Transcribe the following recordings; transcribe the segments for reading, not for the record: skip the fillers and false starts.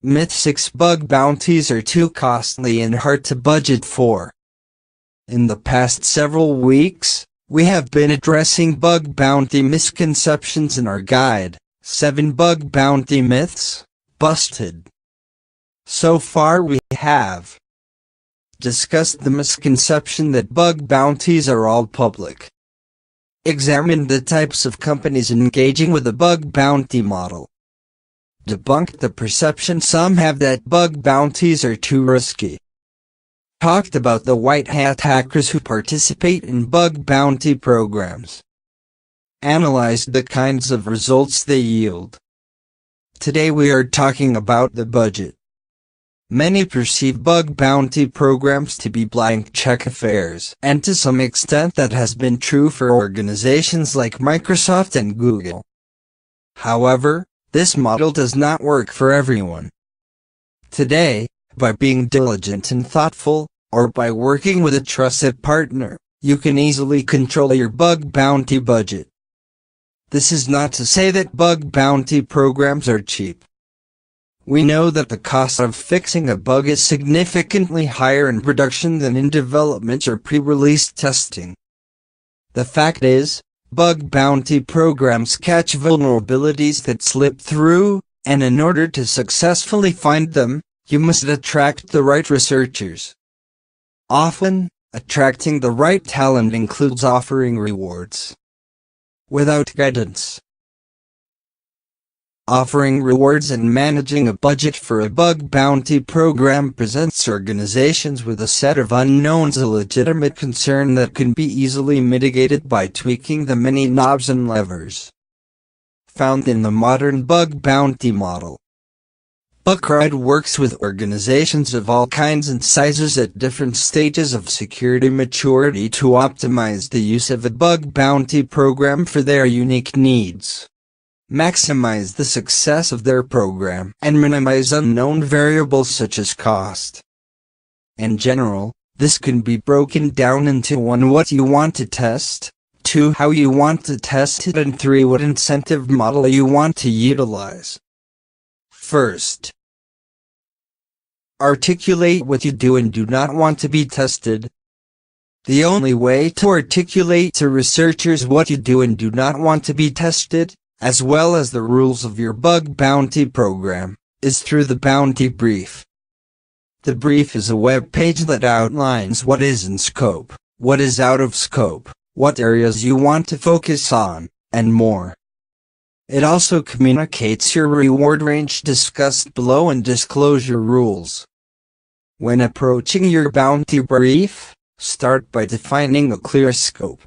Myth 6: bug bounties are too costly and hard to budget for. In the past several weeks, we have been addressing bug bounty misconceptions in our guide, 7 Bug Bounty Myths Busted. So far we have discussed the misconception that bug bounties are all public, examined the types of companies engaging with the bug bounty model, debunked the perception some have that bug bounties are too risky, talked about the white hat hackers who participate in bug bounty programs, analyzed the kinds of results they yield. Today we are talking about the budget. Many perceive bug bounty programs to be blank check affairs, and to some extent that has been true for organizations like Microsoft and Google. However, this model does not work for everyone. Today, by being diligent and thoughtful, or by working with a trusted partner, you can easily control your bug bounty budget. This is not to say that bug bounty programs are cheap. We know that the cost of fixing a bug is significantly higher in production than in development or pre-release testing. The fact is, bug bounty programs catch vulnerabilities that slip through, and in order to successfully find them, you must attract the right researchers. Often, attracting the right talent includes offering rewards. Without guidance, offering rewards and managing a budget for a bug bounty program presents organizations with a set of unknowns, a legitimate concern that can be easily mitigated by tweaking the many knobs and levers found in the modern bug bounty model. Bugcrowd works with organizations of all kinds and sizes at different stages of security maturity to optimize the use of a bug bounty program for their unique needs, maximize the success of their program, and minimize unknown variables such as cost. In general, this can be broken down into 1. What you want to test, 2. How you want to test it, and 3. What incentive model you want to utilize. First, articulate what you do and do not want to be tested. The only way to articulate to researchers what you do and do not want to be tested, as well as the rules of your bug bounty program, is through the bounty brief. The brief is a web page that outlines what is in scope, what is out of scope, what areas you want to focus on, and more. It also communicates your reward range discussed below and disclosure rules. When approaching your bounty brief, start by defining a clear scope.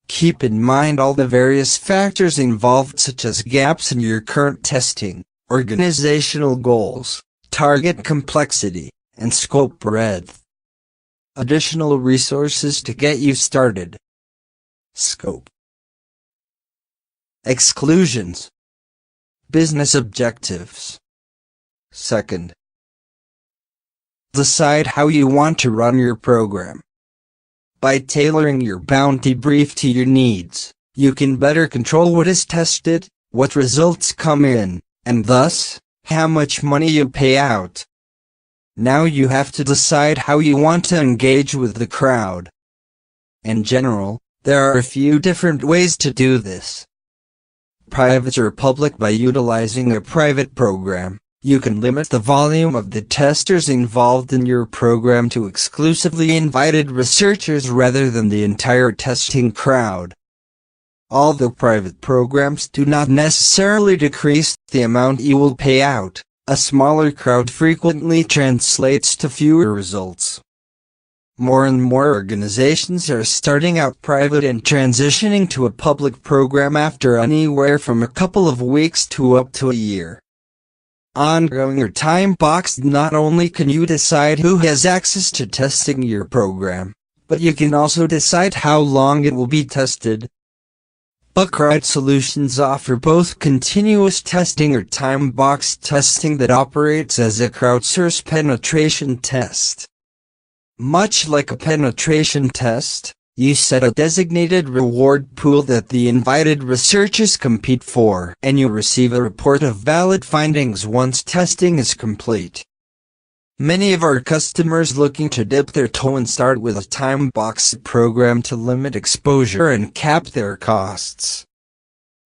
Keep in mind all the various factors involved, such as gaps in your current testing, organizational goals, target complexity, and scope breadth. Additional resources to get you started. Scope. Exclusions. Business objectives. Second, decide how you want to run your program. By tailoring your bounty brief to your needs, you can better control what is tested, what results come in, and thus, how much money you pay out. Now you have to decide how you want to engage with the crowd. In general, there are a few different ways to do this. Private or public. By utilizing a private program, you can limit the volume of the testers involved in your program to exclusively invited researchers rather than the entire testing crowd. Although private programs do not necessarily decrease the amount you will pay out, a smaller crowd frequently translates to fewer results. More and more organizations are starting out private and transitioning to a public program after anywhere from a couple of weeks to up to a year. Ongoing or time-boxed. Not only can you decide who has access to testing your program, but you can also decide how long it will be tested. Bugcrowd solutions offer both continuous testing or time-boxed testing that operates as a crowdsourced penetration test. Much like a penetration test, You set a designated reward pool that the invited researchers compete for, and you receive a report of valid findings once testing is complete. Many of our customers looking to dip their toe and start with a time-boxed program to limit exposure and cap their costs.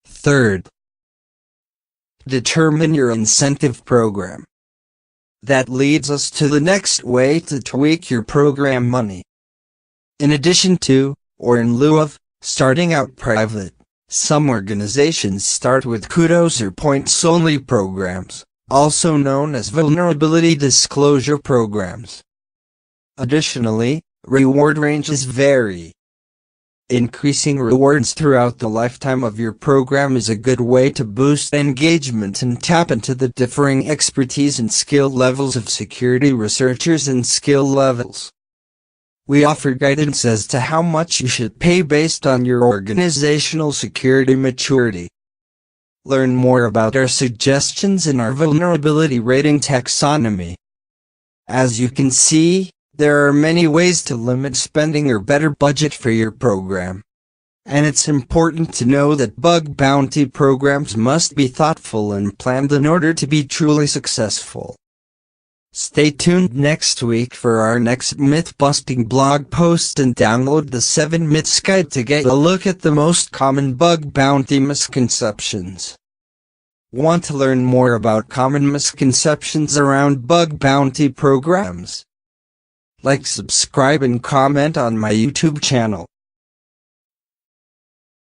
Third, determine your incentive program. That leads us to the next way to tweak your program money. In addition to, or in lieu of, starting out private, some organizations start with kudos or points-only programs, also known as vulnerability disclosure programs. Additionally, reward ranges vary. Increasing rewards throughout the lifetime of your program is a good way to boost engagement and tap into the differing expertise and skill levels of security researchers and skill levels. We offer guidance as to how much you should pay based on your organizational security maturity. Learn more about our suggestions in our vulnerability rating taxonomy. As you can see, there are many ways to limit spending or better budget for your program. And it's important to know that bug bounty programs must be thoughtful and planned in order to be truly successful. Stay tuned next week for our next myth-busting blog post and download the 7 Myths Guide to get a look at the most common bug bounty misconceptions. Want to learn more about common misconceptions around bug bounty programs? Like, subscribe and comment on my YouTube channel.